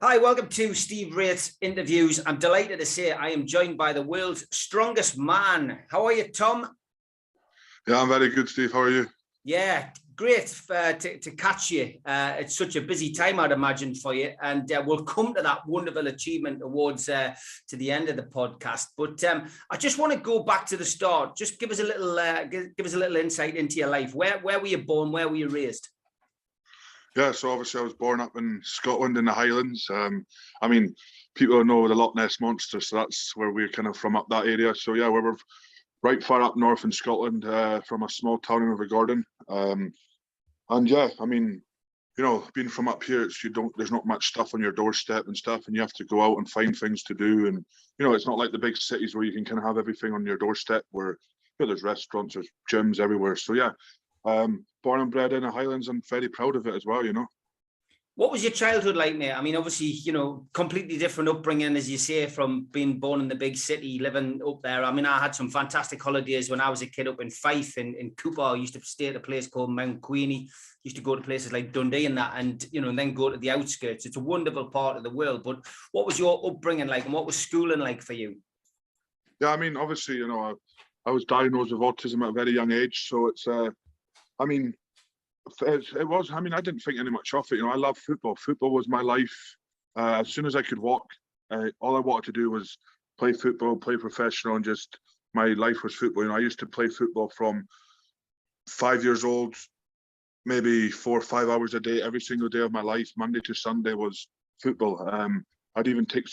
Hi, welcome to Steve Wraith's interviews. I'm delighted to say I am joined by the world's strongest man. How are you, Tom? Yeah, I'm very good, Steve. How are you? Yeah, great to catch you. It's such a busy time, I'd imagine, for you. And we'll come to that wonderful achievement towards to the end of the podcast. But I just want to go back to the start. Just give us a little give us a little insight into your life. Where were you born? Where were you raised? Yeah, so obviously I was born up in Scotland in the Highlands. I mean, people know the Loch Ness Monster, so that's where we're kind of from, up that area. So yeah, we were right far up north in Scotland, from a small town in River Gordon. And yeah, I mean, you know, being from up here, there's not much stuff on your doorstep and stuff, and you have to go out and find things to do. And you know, it's not like the big cities where you can kind of have everything on your doorstep, where there's restaurants, there's gyms everywhere. So yeah. Born and bred in the Highlands and very proud of it as well, you know. What was your childhood like, mate? I mean, obviously, you know, completely different upbringing, as you say, from being born in the big city, living up there. I mean, I had some fantastic holidays when I was a kid up in Fife in Cooper. I used to stay at a place called Mount Queenie. Used to go to places like Dundee and that, and, you know, and then go to the outskirts. It's a wonderful part of the world. But what was your upbringing like, and what was schooling like for you? Yeah, I mean, obviously, you know, I was diagnosed with autism at a very young age. So it's, I mean, it was, I mean, I didn't think any much of it. You know, I love football. Football was my life. As soon as I could walk, all I wanted to do was play football, play professional, and just my life was football. You know, I used to play football from 5 years old, maybe 4 or 5 hours a day, every single day of my life. Monday to Sunday was football. I'd even take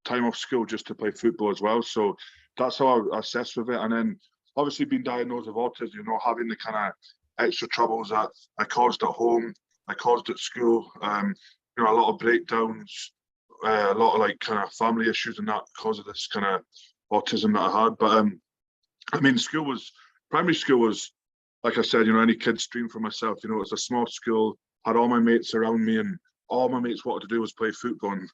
time off school just to play football as well. So that's how I assessed with it. And then obviously being diagnosed with autism, you know, having the kind of extra troubles that I caused at home, I caused at school, you know, a lot of breakdowns, a lot of like kind of family issues and that because of this kind of autism that I had. But I mean, primary school was, like I said, you know, any kid's dream for myself. You know, it was a small school, had all my mates around me, and all my mates wanted to do was play football. And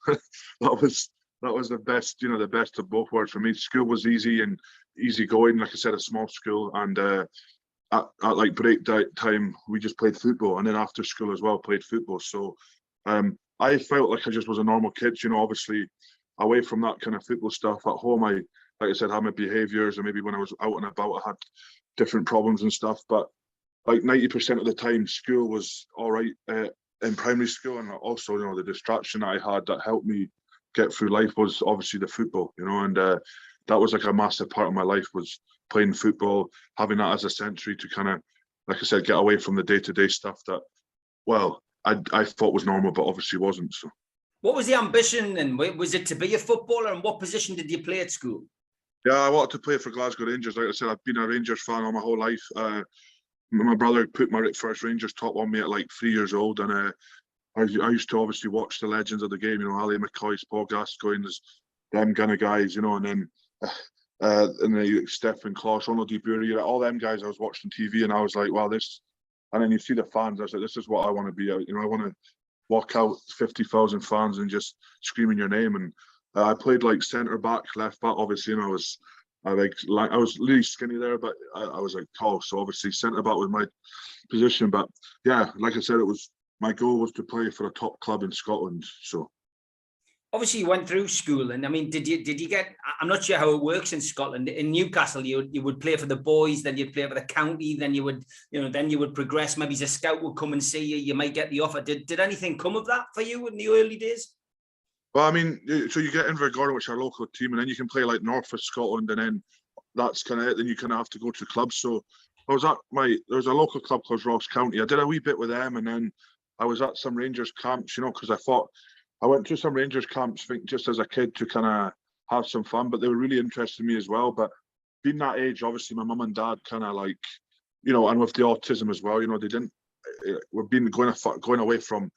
that was the best, you know, the best of both worlds for me. School was easy and easy going, like I said, a small school, and at like break time we just played football, and then after school as well played football. So I felt like I just was a normal kid, you know. Obviously away from that kind of football stuff at home, I, like I said, had my behaviors, and maybe when I was out and about I had different problems and stuff, but like 90% of the time school was all right in primary school. And also, you know, the distraction that I had that helped me get through life was obviously the football, you know. And that was like a massive part of my life, was playing football, having that as a century to kind of, like I said, get away from the day-to-day stuff that, well, I thought was normal, but obviously wasn't. So what was the ambition, and was it to be a footballer, and what position did you play at school? Yeah, I wanted to play for Glasgow Rangers. Like I said, I've been a Rangers fan all my whole life. My brother put my first Rangers top on me at like 3 years old, and I used to obviously watch the legends of the game, you know, Ali McCoy, Paul Gascoigne, them kind of guys, you know. And then Stefan Kloss, Ronald De Boer, all them guys I was watching TV, and I was like, wow, this. And then you see the fans, I was like, this is what I want to be. You know, I want to walk out 50,000 fans and just screaming your name. And I played like centre back, left back, obviously, and I was really skinny there, but I was like tall, so obviously centre back was my position. But yeah, like I said, my goal was to play for a top club in Scotland. So obviously you went through school, and I mean, did you get, I'm not sure how it works in Scotland. In Newcastle, you would play for the boys, then you'd play for the county, then you would progress. Maybe a scout would come and see you. You might get the offer. Did anything come of that for you in the early days? Well, I mean, so you get Inver Gordon, which is our local team, and then you can play like North of Scotland, and then that's kind of it. Then you kind of have to go to clubs. So there was a local club called Ross County. I did a wee bit with them, and then I was at some Rangers camps, you know, because I went to some Rangers camps, I think, just as a kid to kind of have some fun, but they were really interested in me as well. But being that age, obviously my mum and dad kind of like, you know, and with the autism as well, you know, they didn't, we're going away from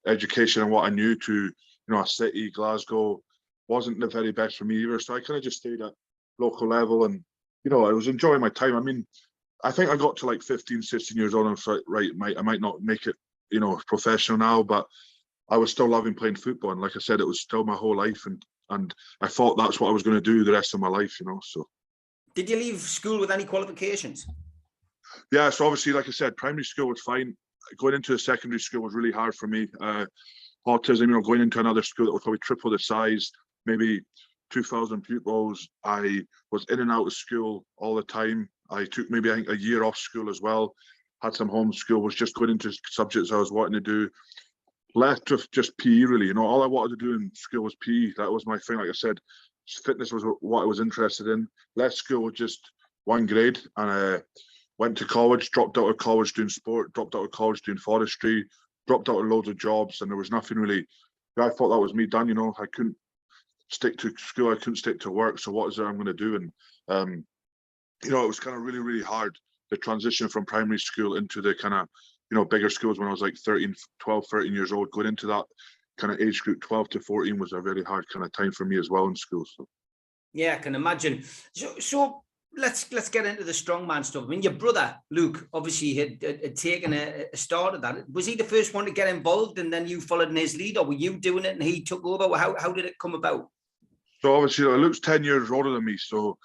education and what I knew to, you know, a city, Glasgow, wasn't the very best for me either. So I kind of just stayed at local level, and, you know, I was enjoying my time. I mean, I think I got to like 15, 16 years old and thought, right, I might not make it, you know, professional now, but I was still loving playing football. And like I said, it was still my whole life. And I thought that's what I was going to do the rest of my life, you know. So did you leave school with any qualifications? Yeah, so obviously, like I said, primary school was fine. Going into the secondary school was really hard for me. autism, going into another school that was probably triple the size, maybe 2,000 pupils. I was in and out of school all the time. I took maybe, I think, a year off school as well. Had some homeschool, was just going into subjects I was wanting to do. Left with just PE, really. All I wanted to do in school was PE. That was my thing. Like I said, fitness was what I was interested in. Left school with just one grade, and went to college, dropped out of college doing sport, dropped out of college doing forestry, dropped out of loads of jobs, and there was nothing really. I thought that was me done. I couldn't stick to school, I couldn't stick to work. So what is it I'm going to do? And it was kind of really, really hard, the transition from primary school into the kind of bigger schools when I was like 12, 13 years old. Going into that kind of age group, 12 to 14, was a very hard kind of time for me as well in school. So yeah, I can imagine. So let's get into the strongman stuff. I mean, your brother Luke obviously had taken a start at that. Was he the first one to get involved, and then you followed in his lead, or were you doing it and he took over? How did it come about? So obviously Luke's 10 years older than me, so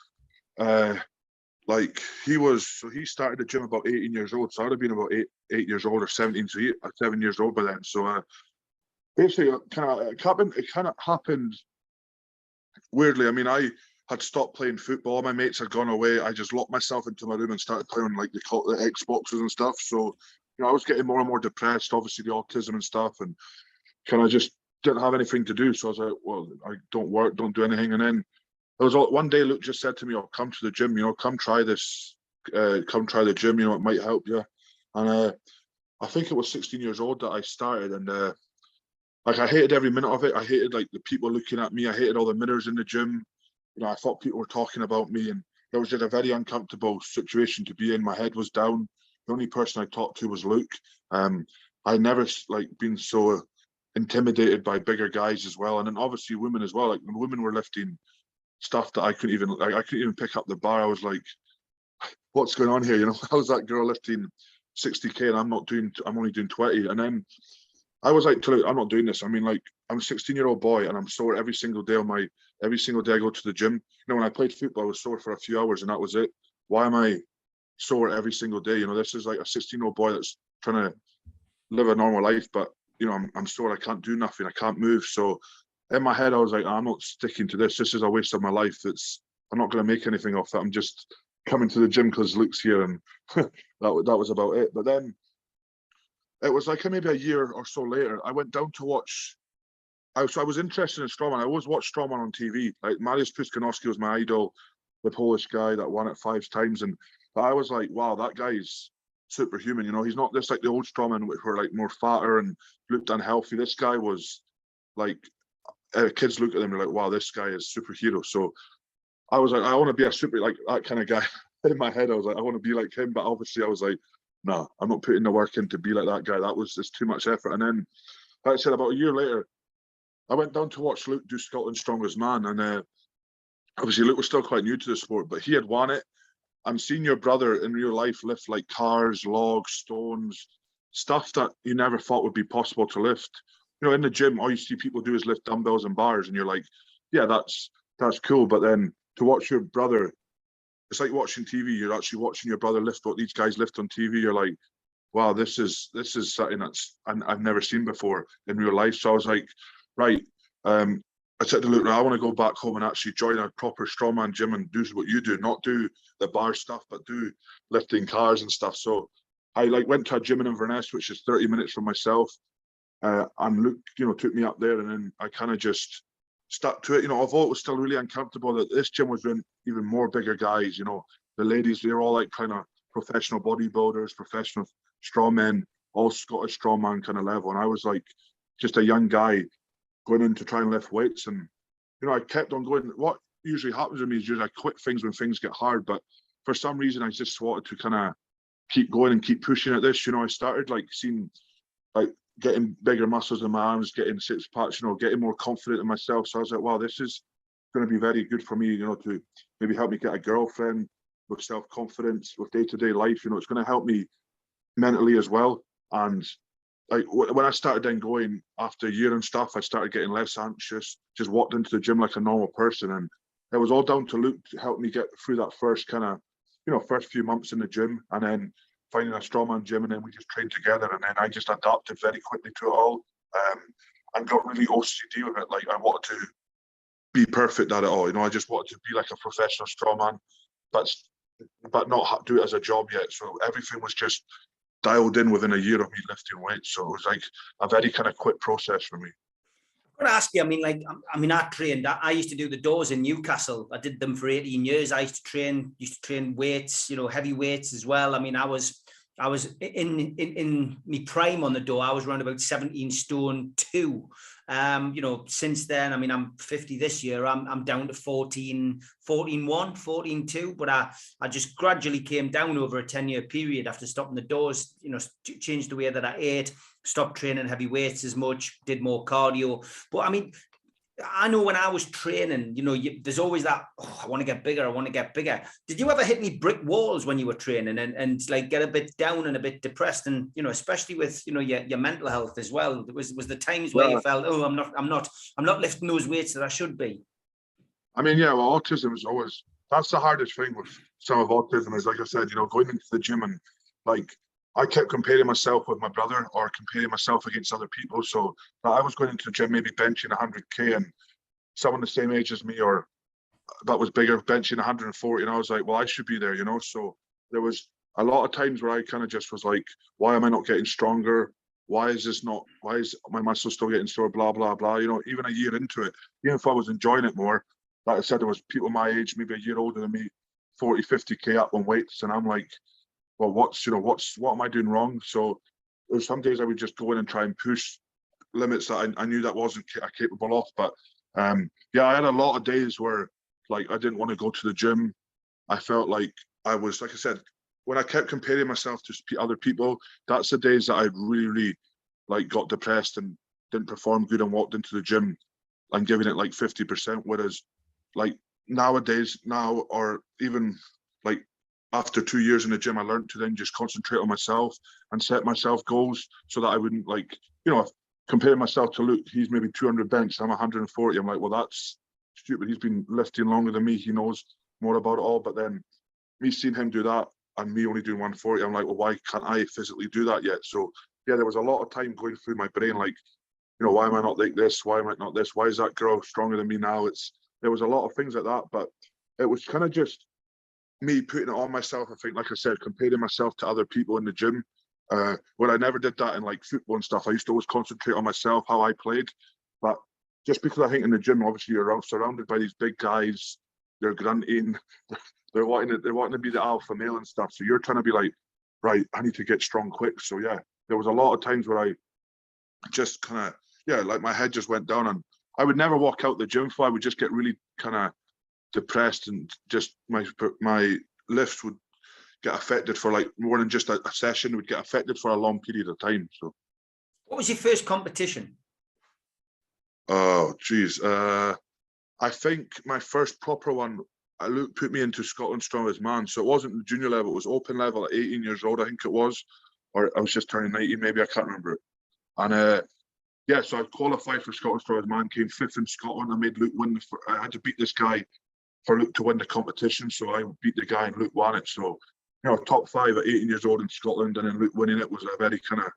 he started the gym about 18 years old, so I'd have been about eight years old or 17, so 7 years old by then. So basically it kind of happened weirdly. I mean, I had stopped playing football. My mates had gone away. I just locked myself into my room and started playing like the Xboxes and stuff. So I was getting more and more depressed, obviously the autism and stuff, and kind of just didn't have anything to do. So I was like, well, I don't work, don't do anything. And then there was one day Luke just said to me, "Oh, come to the gym, come try this, come try the gym, it might help you." And I think it was 16 years old that I started, and I hated every minute of it. I hated like the people looking at me. I hated all the mirrors in the gym. I thought people were talking about me, and it was just a very uncomfortable situation to be in. My head was down. The only person I talked to was Luke. I never been so intimidated by bigger guys as well, and then obviously women as well. Like when women were lifting stuff that I couldn't even pick up the bar. I was like, what's going on here? How's that girl lifting 60k and I'm only doing 20? And then I was like, I'm not doing this. I mean, like, I'm a 16-year-old boy and I'm sore every single day every single day I go to the gym. When I played football, I was sore for a few hours and that was it. Why am I sore every single day? This is like a 16-year-old boy that's trying to live a normal life, but I'm sore. I can't do nothing. I can't move. So in my head, I was like, I'm not sticking to this. This is a waste of my life. I'm not going to make anything off it. I'm just coming to the gym because Luke's here, and that was about it. But then it was like maybe a year or so later, I went down to watch. I was interested in strongman. I always watched strongman on TV. Like Mariusz Puszkanowski was my idol, the Polish guy that won it 5 times, and I was like, wow, that guy's superhuman. He's not just like the old strongmen which were like more fatter and looked unhealthy. This guy was like. Kids look at them and they're like, wow, this guy is superhero. So I was like, I want to be a super, like that kind of guy. In my head, I was like, I want to be like him. But obviously I was like, no, I'm not putting the work in to be like that guy. That was just too much effort. And then, like I said, about a year later, I went down to watch Luke do Scotland's Strongest Man. And obviously Luke was still quite new to the sport, but he had won it. I'm seeing your brother in real life lift like cars, logs, stones, stuff that you never thought would be possible to lift. In the gym, all you see people do is lift dumbbells and bars, and you're like, yeah, that's cool. But then to watch your brother, it's like watching TV. You're actually watching your brother lift what these guys lift on TV. You're like, wow, this is something I've never seen before in real life. So I was like, right. I said to Luke, I want to go back home and actually join a proper strongman gym and do what you do, not do the bar stuff, but do lifting cars and stuff. So I went to a gym in Inverness, which is 30 minutes from myself. And Luke, took me up there, and then I kind of just stuck to it. Although it was still really uncomfortable, that this gym was doing even more bigger guys. The ladies, they're all like kind of professional bodybuilders, professional strongmen, all Scottish strongman kind of level. And I was like just a young guy going in to try and lift weights. And, I kept on going. What usually happens with me is usually I quit things when things get hard. But for some reason, I just wanted to kind of keep going and keep pushing at this. I started seeing getting bigger muscles in my arms, getting 6 packs, getting more confident in myself. So I was like, wow, this is going to be very good for me, to maybe help me get a girlfriend, with self-confidence, with day-to-day life. It's going to help me mentally as well. And when I started then going after a year and stuff, I started getting less anxious, just walked into the gym like a normal person. And it was all down to Luke to help me get through that first kind of, first few months in the gym. And then finding a strongman gym, and then we just trained together, and then I just adapted very quickly to it all. and got really OCD with it. Like I wanted to be perfect at it all. You know, I just wanted to be like a professional strongman, but not do it as a job yet. So everything was just dialed in within a year of me lifting weights. So it was like a very kind of quick process for me. I'm going to ask you, I trained, I used to do the doors in Newcastle. I did them for 18 years. I used to train weights, you know, heavy weights as well. I mean, I was in my prime on the door. I was around about 17 stone 2. You know, since then, I mean, I'm 50 this year. I'm down to 14 1, 14 2. But I just gradually came down over a 10-year period after stopping the doors, you know, changed the way that I ate, stopped training heavy weights as much, did more cardio. But I mean, I know when I was training, you know, there's always that, oh, I want to get bigger. I want to get bigger. Did you ever hit any brick walls when you were training and like get a bit down and a bit depressed? And, you know, especially with, you know, your mental health as well. Was the times where you felt, oh, I'm not lifting those weights that I should be? I mean, yeah, well, autism is always, that's the hardest thing with some of autism is, like I said, you know, going into the gym and like, I kept comparing myself with my brother or comparing myself against other people. So I was going into the gym, maybe benching 100K and someone the same age as me or that was bigger, benching 140. And I was like, well, I should be there, you know? So there was a lot of times where I kind of just was like, why am I not getting stronger? Why is my muscle still getting sore? Blah, blah, blah. You know, even a year into it, even if I was enjoying it more, like I said, there was people my age, maybe a year older than me, 40, 50K up on weights. And I'm like, well, what am I doing wrong? So there was some days I would just go in and try and push limits that I knew that wasn't capable of. But yeah, I had a lot of days where like I didn't want to go to the gym. I felt like I was, like I said, when I kept comparing myself to other people, that's the days that I really like got depressed and didn't perform good and walked into the gym and giving it like 50%. Whereas like nowadays, or even like after 2 years in the gym, I learned to then just concentrate on myself and set myself goals so that I wouldn't like, you know, compare myself to Luke. He's maybe 200 bench, I'm 140. I'm like, well, that's stupid. He's been lifting longer than me. He knows more about it all. But then me seeing him do that and me only doing 140, I'm like, well, why can't I physically do that yet? So yeah, there was a lot of time going through my brain, like, you know, why am I not like this? Why am I not this? Why is that girl stronger than me now? There was a lot of things like that, but it was kind of just me putting it on myself. I think, like I said, comparing myself to other people in the gym. Where I never did that in like football and stuff. I used to always concentrate on myself, how I played. But just because I think in the gym, obviously you're surrounded by these big guys, they're grunting, they're wanting to be the alpha male and stuff. So you're trying to be like, right, I need to get strong quick. So yeah, there was a lot of times where I just kind of, yeah, like my head just went down and I would never walk out the gym for. I would just get really kind of depressed and just my lifts would get affected for like more than just a session, would get affected for a long period of time. So what was your first competition? Oh geez, I think my first proper one, Luke put me into Scotland's Strongest Man. So it wasn't the junior level, it was open level at 18 years old, I think it was, or I was just turning 19 maybe, I can't remember it. And yeah, so I qualified for Scotland's Strongest Man, came 5th in Scotland. I made Luke win. I had to beat this guy for Luke to win the competition. So I beat the guy and Luke won it. So, you know, top 5 at 18 years old in Scotland, and then Luke winning it was a very kind of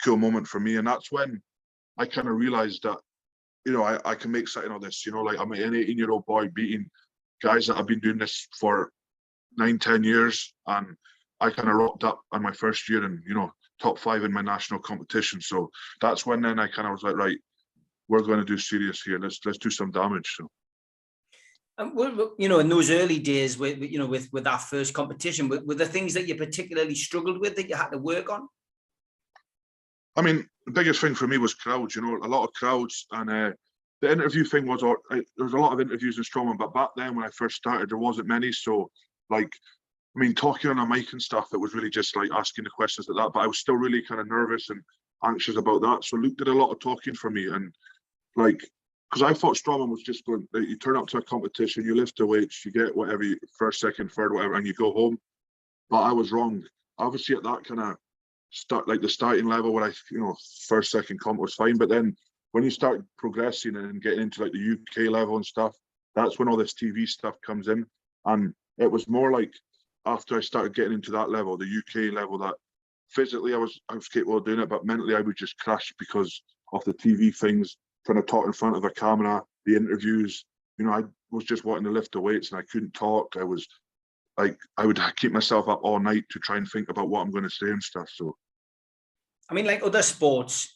cool moment for me. And that's when I kind of realised that, you know, I can make something of this. You know, like I'm an 18-year-old boy beating guys that have been doing this for 9-10 years. And I kind of rocked up on my first year and, you know, top 5 in my national competition. So that's when then I kind of was like, right, we're going to do serious here. Let's do some damage. So. You know, in those early days, with that first competition, were there things that you particularly struggled with that you had to work on? I mean, the biggest thing for me was crowds. You know, a lot of crowds, and the interview thing was. There was a lot of interviews in Strongman, but back then when I first started, there wasn't many. So, like, I mean, talking on a mic and stuff, it was really just like asking the questions like that. But I was still really kind of nervous and anxious about that. So Luke did a lot of talking for me, and like, because I thought Strongman was just going, you turn up to a competition, you lift the weights, you get whatever, first, second, third, whatever, and you go home. But I was wrong. Obviously, at that kind of the starting level where first, second comp was fine. But then when you start progressing and getting into like the UK level and stuff, that's when all this TV stuff comes in. And it was more like after I started getting into that level, the UK level, that physically I was capable of doing it, but mentally I would just crash because of the TV things. trying to talk in front of a camera, the interviews. You know, I was just wanting to lift the weights and I couldn't talk. I was like, I would keep myself up all night to try and think about what I'm going to say and stuff. So, I mean, like other sports,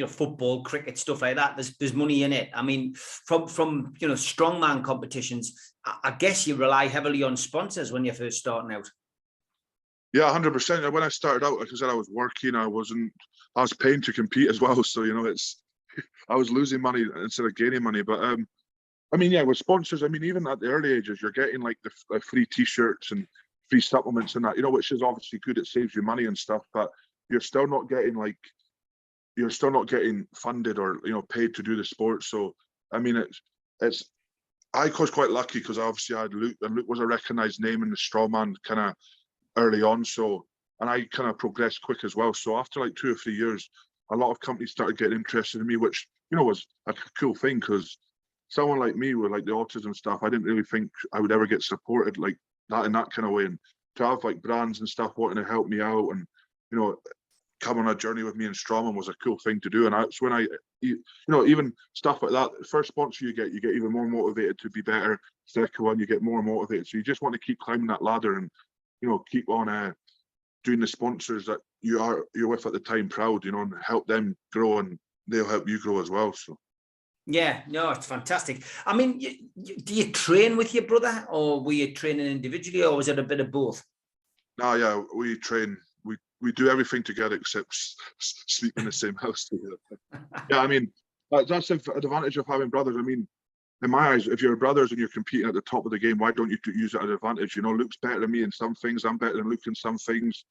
football, cricket, stuff like that. There's money in it. I mean, from strongman competitions, I guess you rely heavily on sponsors when you're first starting out. Yeah, 100%. When I started out, like I said, I was working. I was paying to compete as well. So, you know, I was losing money instead of gaining money. But I mean, yeah, with sponsors, I mean, even at the early ages, you're getting like the free T-shirts and free supplements and that, you know, which is obviously good. It saves you money and stuff, but you're still not getting funded or, you know, paid to do the sport. So, I mean, I was quite lucky because obviously I had Luke, and Luke was a recognised name in the strongman kind of early on. So, and I kind of progressed quick as well. So after like 2 or 3 years, a lot of companies started getting interested in me, which, you know, was a cool thing because someone like me with like the autism stuff, I didn't really think I would ever get supported like that in that kind of way. And to have like brands and stuff wanting to help me out and, you know, come on a journey with me in strongman was a cool thing to do. And that's when you know, even stuff like that, the first sponsor you get even more motivated to be better. Second one, you get more motivated. So you just want to keep climbing that ladder and, you know, keep on doing the sponsors that you're with at the time proud, you know, and help them grow and they'll help you grow as well. So. Yeah, no, it's fantastic. I mean, do you train with your brother or were you training individually or was it a bit of both? No, yeah, we train. We do everything together except sleep in the same house together. Yeah, I mean, that's the advantage of having brothers. I mean, in my eyes, if you're brothers and you're competing at the top of the game, why don't you use it as an advantage? You know, Luke's better than me in some things. I'm better than Luke in some things.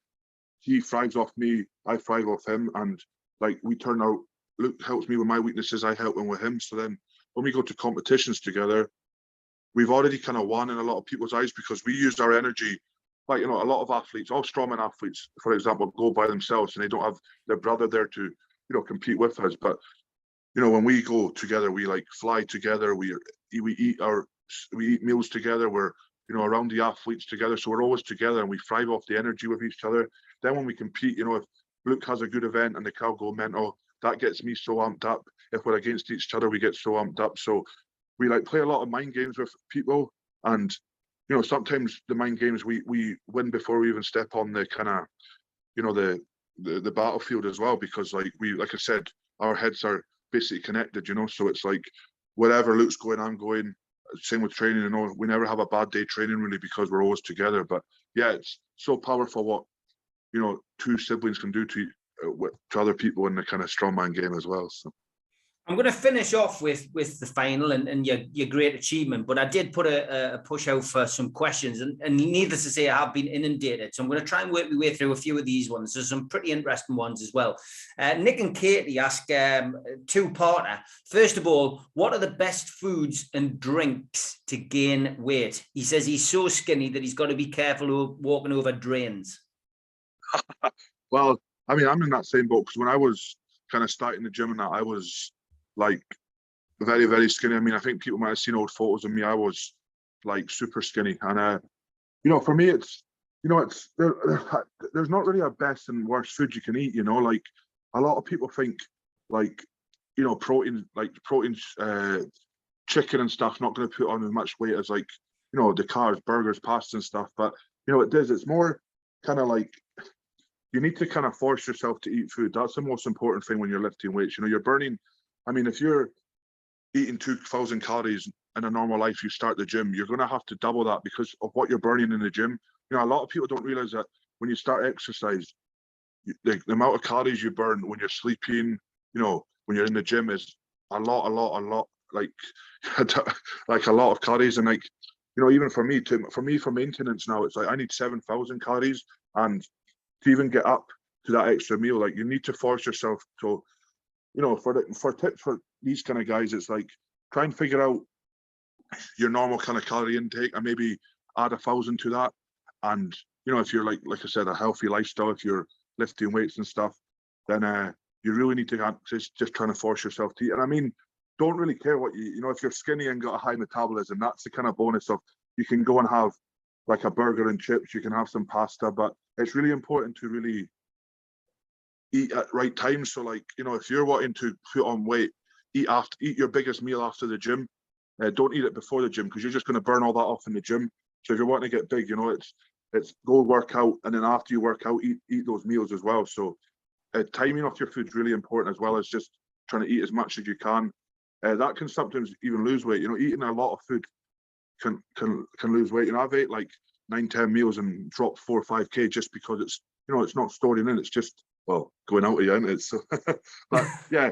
He thrives off me. I thrive off him. And like we turn out, Luke helps me with my weaknesses. I help him with him. So then when we go to competitions together, we've already kind of won in a lot of people's eyes because we use our energy. Like, you know, a lot of athletes, all strongman athletes, for example, go by themselves and they don't have their brother there to, you know, compete with us. But, you know, when we go together, we like fly together. We eat meals together. We're, you know, around the athletes together. So we're always together and we thrive off the energy with each other. Then when we compete, you know, if Luke has a good event and the crowd go mental, that gets me so amped up. If we're against each other, we get so amped up. So we like play a lot of mind games with people, and you know, sometimes the mind games we win before we even step on the kind of, you know, the battlefield as well, because like I said, our heads are basically connected, you know. So it's like wherever Luke's going, I'm going. Same with training, you know, we never have a bad day training really because we're always together. But yeah, it's so powerful what, you know, two siblings can do to other people in the kind of strongman game as well. So I'm going to finish off with the final and your great achievement, but I did put a push out for some questions, and needless to say, I have been inundated. So I'm going to try and work my way through a few of these ones. There's some pretty interesting ones as well. Nick and Katie ask two-parter. First of all, what are the best foods and drinks to gain weight? He says he's so skinny that he's got to be careful of walking over drains. Well, I mean, I'm in that same boat because when I was kind of starting the gym and that, I was like very, very skinny. I mean, I think people might have seen old photos of me. I was like super skinny. And, you know, for me, it's, you know, it's there's not really a best and worst food you can eat, you know, like a lot of people think like, you know, protein, chicken and stuff, not going to put on as much weight as like, you know, the carbs, burgers, pasta and stuff. But, you know, it does. It's more kind of like, you need to kind of force yourself to eat food. That's the most important thing when you're lifting weights. You know, you're burning, I mean, if you're eating 2,000 calories in a normal life, you start the gym, you're going to have to double that because of what you're burning in the gym. You know, a lot of people don't realize that when you start exercise, the amount of calories you burn when you're sleeping, you know, when you're in the gym is a lot, like, like a lot of calories. And like, you know, even for me, for maintenance now, it's like I need 7,000 calories. And to even get up to that extra meal, like you need to force yourself to, you know, for tips for these kind of guys, it's like try and figure out your normal kind of calorie intake and maybe add 1,000 to that. And, you know, if you're like I said, a healthy lifestyle, if you're lifting weights and stuff, then you really need to just trying to force yourself to eat. And I mean, don't really care what you know, if you're skinny and got a high metabolism, that's the kind of bonus of you can go and have like a burger and chips, you can have some pasta, but it's really important to really eat at right times. So like, you know, if you're wanting to put on weight, eat your biggest meal after the gym. Don't eat it before the gym because you're just going to burn all that off in the gym. So if you're wanting to get big, you know, it's go work out, and then after you work out, eat those meals as well. So timing off your food is really important, as well as just trying to eat as much as you can. That can sometimes even lose weight. You know, eating a lot of food can lose weight. You know, I've ate like 9-10 meals and dropped 4 or 5 kg just because it's, you know, it's not storing in. It's just, well, going out again. It's so, but yeah,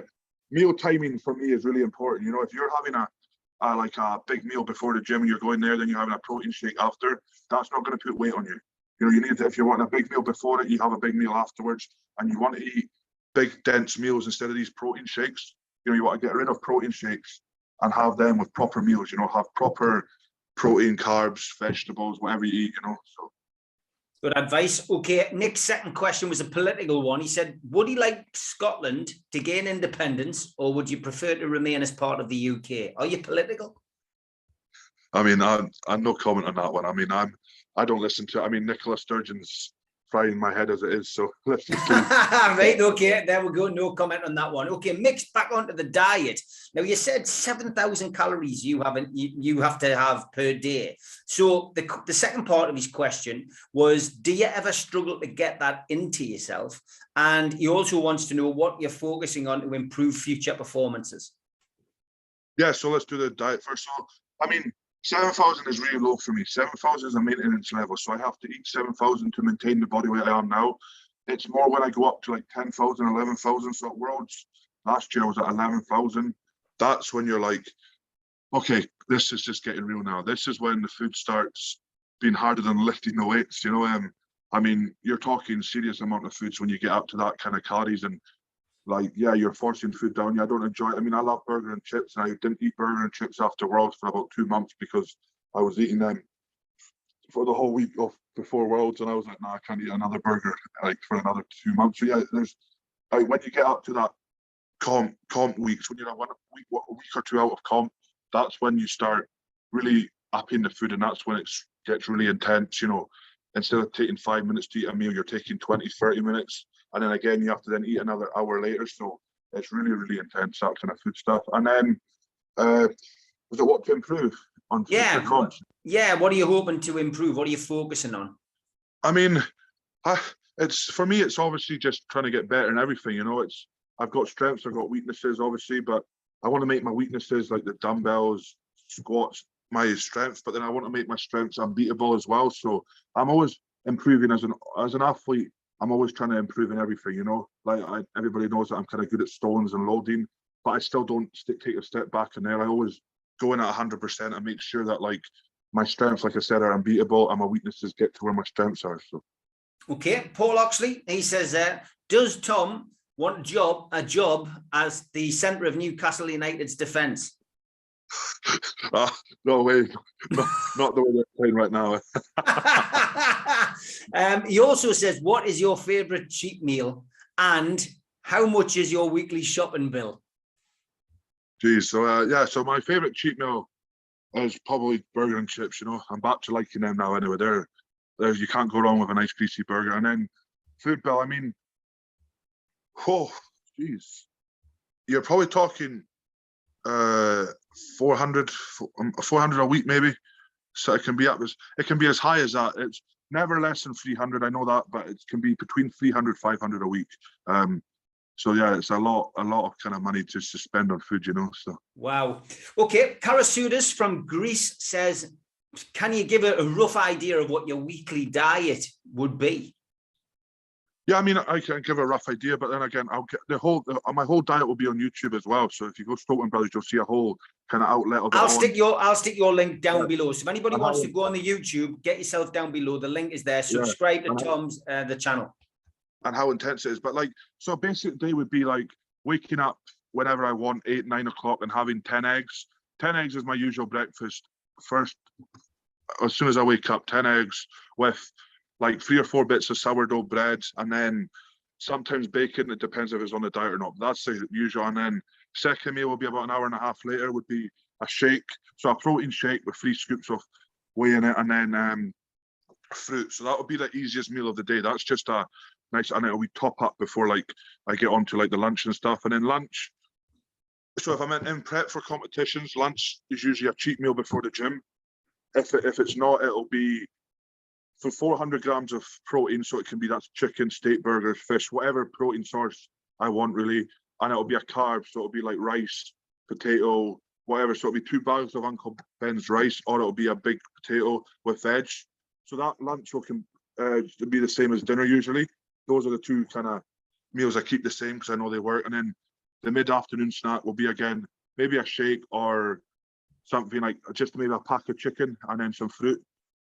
meal timing for me is really important. You know, if you're having a big meal before the gym and you're going there, then you're having a protein shake after, that's not going to put weight on you. You know, you need to, if you want a big meal before it, you have a big meal afterwards, and you want to eat big, dense meals instead of these protein shakes. You know, you want to get rid of protein shakes and have them with proper meals, you know, have proper protein, carbs, vegetables, whatever you eat, you know. So good advice. Okay, Nick's second question was a political one. He said, would he like Scotland to gain independence, or would you prefer to remain as part of the UK? Are you political? I mean, I'm no comment on that one. I mean, I don't listen to it. I mean, Nicola Sturgeon's frying my head as it is, so let's just leave. Right, okay, there we go. No comment on that one. Okay, mix back onto the diet. Now, you said 7,000 calories you have to have per day. So the second part of his question was, do you ever struggle to get that into yourself? And he also wants to know what you're focusing on to improve future performances. Yeah, so let's do the diet first. So, I mean, 7,000 is really low for me. 7,000 is a maintenance level, so I have to eat 7,000 to maintain the body weight I am now. It's more when I go up to like 10,000, 11,000. So at Worlds last year I was at 11,000. That's when you're like, okay, this is just getting real now. This is when the food starts being harder than lifting the weights. You know, I mean, you're talking serious amount of foods when you get up to that kind of calories, and like, yeah, you're forcing food down. Yeah, I don't enjoy it. I mean, I love burger and chips, and I didn't eat burger and chips after Worlds for about 2 months because I was eating them for the whole week of before Worlds, and I was like, nah, I can't eat another burger like for another 2 months. So yeah, there's like, when you get up to that comp weeks, when you're a week or two out of comp, that's when you start really upping the food, and that's when it gets really intense. You know, instead of taking 5 minutes to eat a meal, you're taking 20, 30 minutes. And then again, you have to then eat another hour later. So it's really, really intense, that kind of food stuff. And then, was it what to improve on future comps? Yeah, what are you hoping to improve? What are you focusing on? I mean, it's for me, it's obviously just trying to get better in everything. You know, I've got strengths, I've got weaknesses, obviously, but I want to make my weaknesses, like the dumbbells, squats, my strength, but then I want to make my strengths unbeatable as well. So I'm always improving as an athlete. I'm always trying to improve in everything, you know. Like everybody knows that I'm kind of good at stones and loading, but I still don't take a step back in there. I always go in at 100% and make sure that like my strengths, like I said, are unbeatable, and my weaknesses get to where my strengths are. So, okay, Paul Oxley, he says, does Tom want a job as the centre of Newcastle United's defence? No way, not the way they're playing right now. He also says, what is your favourite cheap meal, and how much is your weekly shopping bill? Geez, so yeah, so my favourite cheap meal is probably burger and chips. You know, I'm back to liking them now. Anyway, there's you can't go wrong with a nice greasy burger. And then food bill, I mean, oh, geez, you're probably talking 400 a week maybe. So it can be as high as that. It's never less than 300, I know that, but it can be between 300 500 a week. So yeah, it's a lot of kind of money to spend on food, you know. So wow. Okay, Karasudis from Greece says, can you give a rough idea of what your weekly diet would be? Yeah, I mean, I can give a rough idea, but then again, I'll get my whole diet will be on YouTube as well. So if you go Stoltman Brothers, you'll see a whole kind of outlet of it. I'll stick your link down below. So if anybody wants to go on the YouTube, get yourself down below. The link is there. Subscribe to Tom's the channel. And how intense it is. But like, so a basic day would be like waking up whenever I want, 8, 9 o'clock, and having 10 eggs. 10 eggs is my usual breakfast. First, as soon as I wake up, 10 eggs with like 3 or 4 bits of sourdough bread, and then sometimes bacon. It depends if it's on the diet or not. That's the usual. And then second meal will be about an hour and a half later, would be a shake. So a protein shake with 3 scoops of whey in it, and then fruit. So that would be the easiest meal of the day. That's just a nice, and it'll be top up before like I get onto like the lunch and stuff. And then lunch, so if I'm in prep for competitions, lunch is usually a cheat meal before the gym. If it's not, it'll be for 400 grams of protein. So it can be that's chicken, steak, burgers, fish, whatever protein source I want really. And it'll be a carb, so it'll be like rice, potato, whatever. So it'll be 2 bags of Uncle Ben's rice, or it'll be a big potato with veg. So that lunch will be the same as dinner usually. Those are the 2 kind of meals I keep the same because I know they work. And then the mid-afternoon snack will be again maybe a shake or something like just maybe a pack of chicken and then some fruit.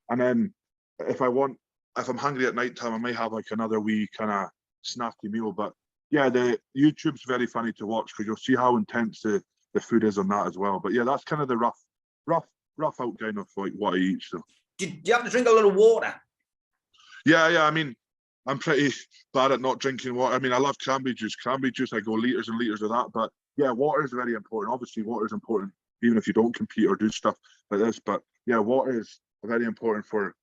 And then if I'm hungry at night time, I might have like another wee kind of snacky meal. But yeah, the YouTube's very funny to watch because you'll see how intense the food is on that as well. But yeah, that's kind of the rough outline of like what I eat. So do you have to drink a lot of water? Yeah. I mean, I'm pretty bad at not drinking water. I mean, I love cranberry juice. Cranberry juice, I go liters and liters of that. But yeah, water is very important. Obviously, water is important even if you don't compete or do stuff like this. But yeah, water is very important for,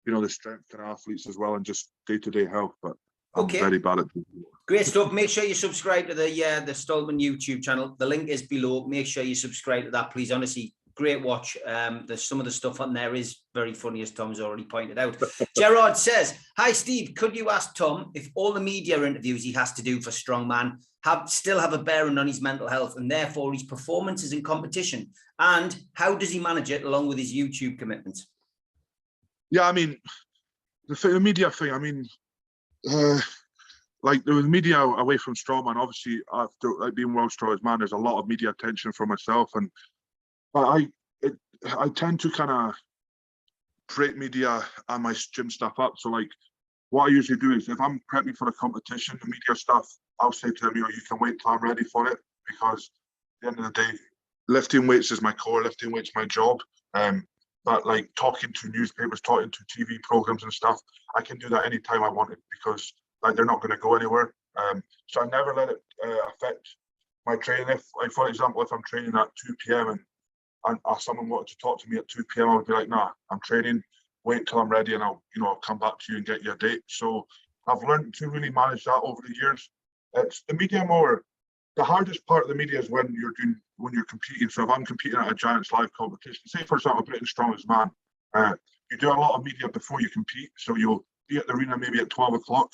the strength kind of athletes as well and just day-to-day health. But I'm very bad at drinking water. Great stuff. Make sure you subscribe to the Stoltman YouTube channel. The link is below. Make sure you subscribe to that, please. Honestly, great watch. There's some of the stuff on there is very funny, as Tom's already pointed out. Gerard says, hi Steve, could you ask Tom if all the media interviews he has to do for Strongman still have a bearing on his mental health and therefore his performances in competition, and how does he manage it along with his YouTube commitments? Yeah, I mean, the media thing, I mean, like there was media away from Strongman. Obviously, after like being world strongest man, there's a lot of media attention for myself, and I tend to kind of break media and my gym stuff up. So like what I usually do is if I'm prepping for a competition, the media stuff, I'll say to them, you can wait till I'm ready for it, because at the end of the day, lifting weights is my core, lifting weights is my job. But like talking to newspapers, talking to TV programs and stuff, I can do that anytime I want it because like they're not going to go anywhere. So I never let it affect my training. If, like for example, if I'm training at 2 p.m. and someone wanted to talk to me at 2 p.m, I would be like, nah, I'm training, wait till I'm ready and I'll come back to you and get you a date. So I've learned to really manage that over the years. It's the media the hardest part of the media is when you're competing. So if I'm competing at a Giants live competition, say for example, Britain's Strongest Man, you do a lot of media before you compete. So you'll be at the arena maybe at 12 o'clock.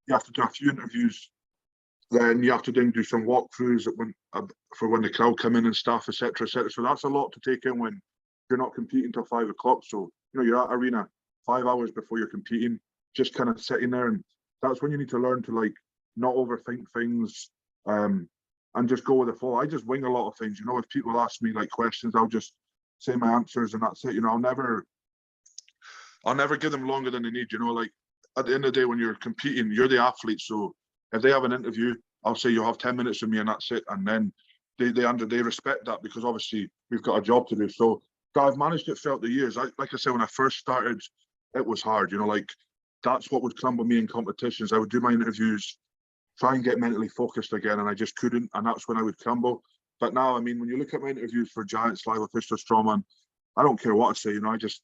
You have to do a few interviews. Then you have to then do some walkthroughs for when the crowd come in and stuff, etc., etc. So that's a lot to take in when you're not competing till 5 o'clock. So you're at arena 5 hours before you're competing, just kind of sitting there, and that's when you need to learn to like not overthink things, and just go with the flow. I just wing a lot of things. If people ask me like questions, I'll just say my answers and that's it. I'll never give them longer than they need. Like at the end of the day, when you're competing, you're the athlete. So if they have an interview, I'll say you'll have 10 minutes with me and that's it. And then they respect that because obviously we've got a job to do. So I've managed it throughout the years. Like I said, when I first started, it was hard. Like that's what would crumble me in competitions. I would do my interviews, try and get mentally focused again, and I just couldn't, and that's when I would crumble. But now, I mean, when you look at my interviews for Giants Live with Mr. Strongman, I don't care what I say, I just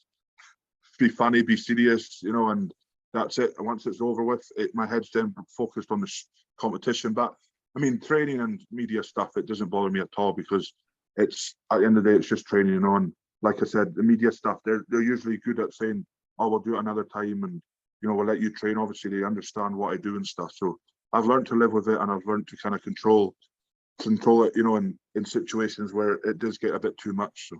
be funny, be serious, and that's it. And once it's over with, my head's then focused on the competition. But I mean, training and media stuff, it doesn't bother me at all because it's, at the end of the day, it's just training, and like I said, the media stuff, they're usually good at saying, oh, we'll do it another time, and we'll let you train. Obviously, they understand what I do and stuff. So I've learned to live with it, and I've learned to kind of control it, in situations where it does get a bit too much. So.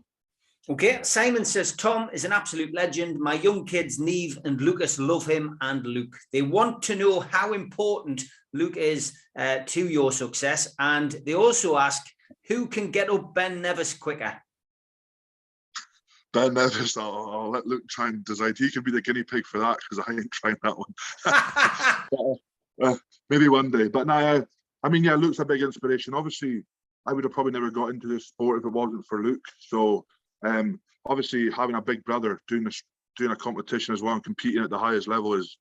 Okay, Simon says, Tom is an absolute legend. My young kids, Neve and Lucas, love him and Luke. They want to know how important Luke is to your success. And they also ask, who can get up Ben Nevis quicker? Ben Nevis, I'll let Luke try and decide. He can be the guinea pig for that because I ain't trying that one. Maybe one day. But no, I mean, yeah, Luke's a big inspiration. Obviously, I would have probably never got into this sport if it wasn't for Luke. So obviously having a big brother doing a competition as well and competing at the highest level is,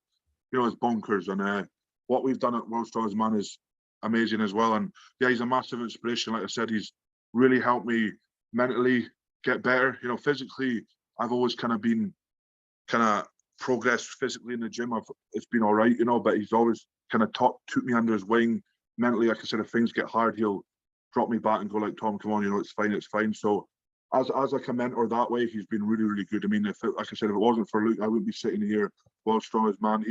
is bonkers. And what we've done at World Strongest Man is amazing as well. And yeah, he's a massive inspiration. Like I said, he's really helped me mentally get better. Physically, I've always kind of progressed physically in the gym. It's been all right, but he's always kind of took me under his wing. Mentally, like I said, if things get hard, he'll drop me back and go like, Tom, come on, it's fine. So as like a mentor that way, he's been really, really good. I mean, like I said, if it wasn't for Luke, I wouldn't be sitting here, world's strongest man.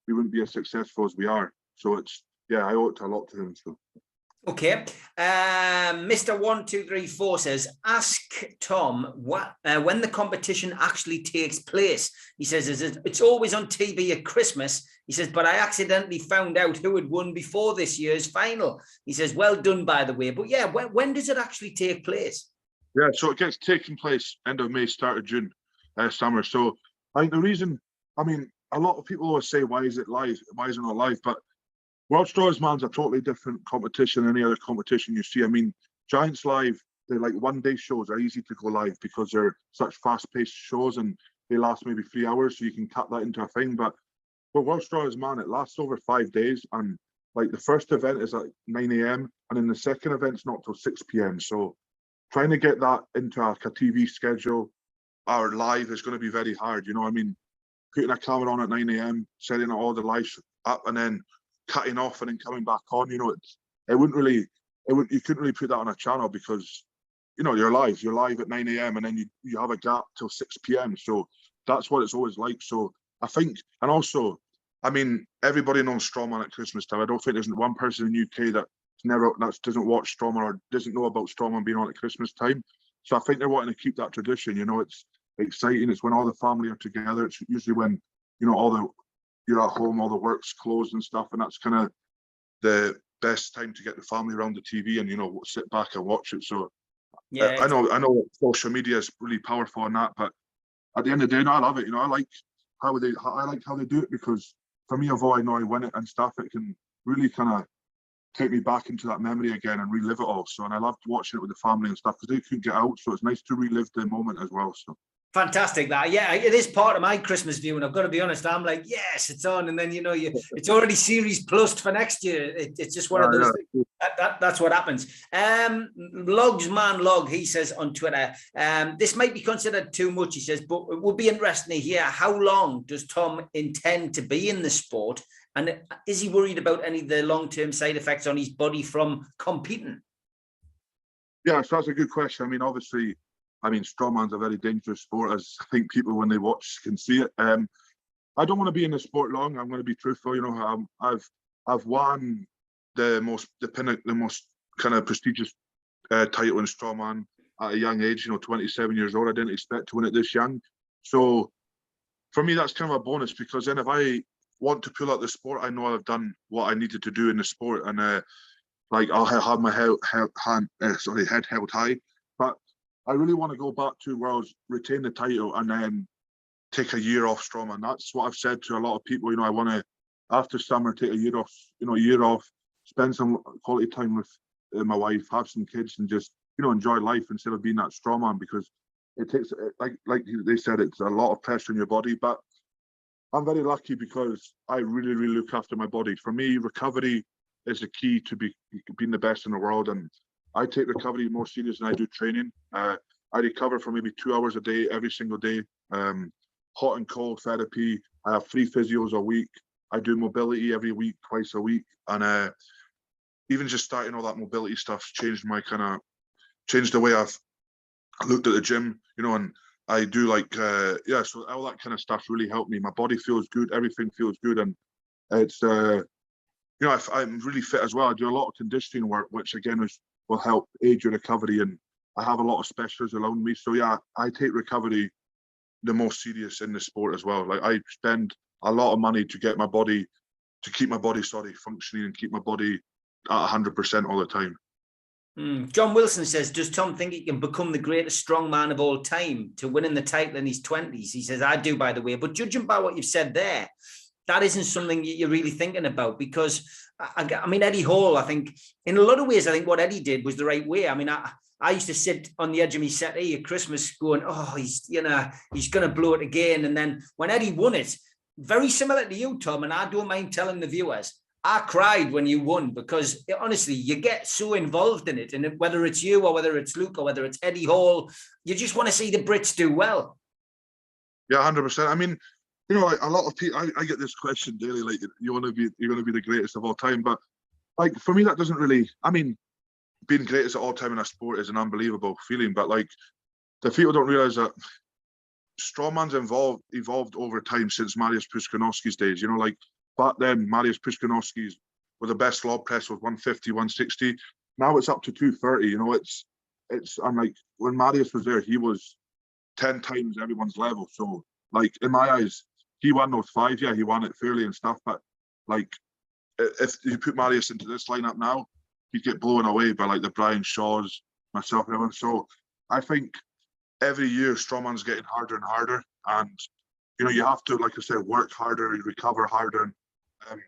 We wouldn't be as successful as we are. So I owe it a lot to him. So. Okay. Mr. 1234 says, ask Tom when the competition actually takes place. He says, it's always on TV at Christmas. He says, but I accidentally found out who had won before this year's final. He says, well done, by the way. But yeah, when does it actually take place? Yeah, so it gets taking place end of May, start of June, summer. So I think the reason, I mean, a lot of people always say, why is it live? Why is it not live? But World's Strongest Man's a totally different competition than any other competition you see. I mean, Giants Live, they're like one-day shows are easy to go live because they're such fast-paced shows and they last maybe 3 hours, so you can cut that into a thing. But for World's Strongest Man, it lasts over 5 days, and like the first event is at 9 a.m. and then the second event's not till 6 p.m. So trying to get that into a TV schedule or live is going to be very hard. I mean, putting a camera on at 9 a.m., setting all the lights up, and then cutting off and then coming back on. You couldn't really put that on a channel because you're live at 9 a.m. and then you have a gap till 6 p.m. So that's what it's always like. So I think, and also, I mean, everybody knows Strongman at Christmas time. I don't think there's one person in the UK that doesn't watch Strongman or doesn't know about Strongman being on at Christmas time. So I think they're wanting to keep that tradition. It's exciting. It's when all the family are together. It's usually when you're at home, all the work's closed and stuff, and that's kind of the best time to get the family around the TV and sit back and watch it. So yeah, I know social media is really powerful on that, but at the end of the day, I love it. I like how they do it, because for me, although I know I win it and stuff, it can really kind of take me back into that memory again and relive it all. So, and I loved watching it with the family and stuff because they couldn't get out, so it's nice to relive the moment as well. So. Fantastic that. Yeah, it is part of my Christmas view, and I've got to be honest, I'm like, yes, it's on, and then it's already series plus for next year. It's just one of those things. That's what happens. Log, he says on Twitter, this might be considered too much, he says, but it would be interesting to hear how long does Tom intend to be in the sport, and is he worried about any of the long-term side effects on his body from competing? Yeah, so that's a good question. I mean, obviously, strongman's a very dangerous sport, as I think people when they watch can see it. I don't want to be in the sport long. I'm going to be truthful. I've won the most kind of prestigious title in strongman at a young age. 27 years old. I didn't expect to win it this young. So for me, that's kind of a bonus, because then if I want to pull out the sport, I know I've done what I needed to do in the sport, and I'll have my head held high. But I really want to go back to where I was retain the title and then take a year off strongman. That's what I've said to a lot of people. I want to, after summer, take a year off, spend some quality time with my wife, have some kids, and just enjoy life instead of being that strongman, because it takes, like they said, it's a lot of pressure on your body. But I'm very lucky because I really, really look after my body. For me, recovery is the key to being the best in the world, and I take recovery more serious than I do training. I recover for maybe 2 hours a day, every single day. Hot and cold therapy. I have 3 physios a week. I do mobility every week, twice a week. And even just starting all that mobility stuff's changed the way I've looked at the gym, and I do so all that kind of stuff really helped me. My body feels good, everything feels good. And it's, I'm really fit as well. I do a lot of conditioning work, which again will help aid your recovery, and I have a lot of specialists around me. So yeah, I take recovery the most serious in the sport as well. I spend a lot of money to keep my body functioning and keep my body at 100% all the time. John Wilson says, does Tom think he can become the greatest strongman of all time to winning the title in his 20s? He says, I do, by the way. But judging by what you've said there, that isn't something you're really thinking about, because I mean, Eddie Hall, I think in a lot of ways, I think what Eddie did was the right way. I mean, I used to sit on the edge of my settee at Christmas going, oh, he's going to blow it again. And then when Eddie won it, very similar to you, Tom, and I don't mind telling the viewers, I cried when you won, because honestly, you get so involved in it. And whether it's you or whether it's Luke or whether it's Eddie Hall, you just want to see the Brits do well. Yeah, 100%. I mean, you know, like a lot of people, I get this question daily, like, you're going to be the greatest of all time. But like, for me, that doesn't really, I mean, being greatest of all time in a sport is an unbelievable feeling. But like, the people don't realize that strongman's evolved over time since Mariusz Puszkanowski's days. You know, like back then, Mariusz Puszkanowski's were the best log press was 150, 160. Now it's up to 230. You know, I'm like, when Mariusz was there, he was 10 times everyone's level. So like, in my eyes, he won those 5. Yeah, he won it fairly and stuff. But like, if you put Mariusz into this lineup now, he'd get blown away by like the Brian Shaws, myself, and everyone. So I think every year strongman's getting harder and harder, and you know, you have to, like I said, work harder, recover harder. And